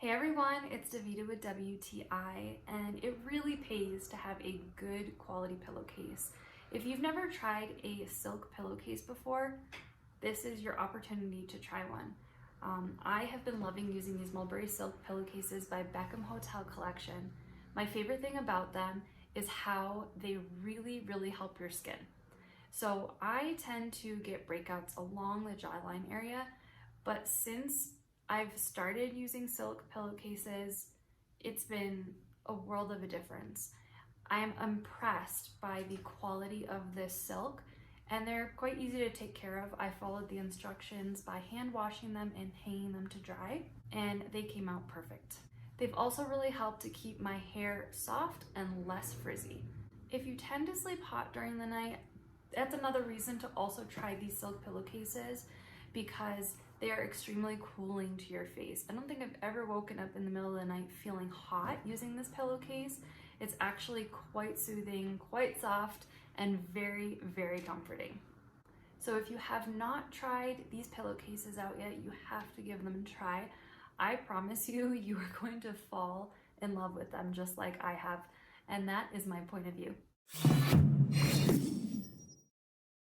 Hey everyone, it's Davida with WTI, and it really pays to have a good quality pillowcase. If you've never tried a silk pillowcase before, this is your opportunity to try one. I have been loving using these Mulberry silk pillowcases by Beckham Hotel Collection. My favorite thing about them is how they really help your skin. So I tend to get breakouts along the jawline area, but since I've started using silk pillowcases, it's been a world of a difference. I am impressed by the quality of this silk, and they're quite easy to take care of. I followed the instructions by hand washing them and hanging them to dry, and they came out perfect. They've also really helped to keep my hair soft and less frizzy. If you tend to sleep hot during the night, that's another reason to also try these silk pillowcases, because they are extremely cooling to your face. I don't think I've ever woken up in the middle of the night feeling hot using this pillowcase. It's actually quite soothing, quite soft, and very comforting. So if you have not tried these pillowcases out yet, you have to give them a try. I promise you, you are going to fall in love with them just like I have. And that is my point of view.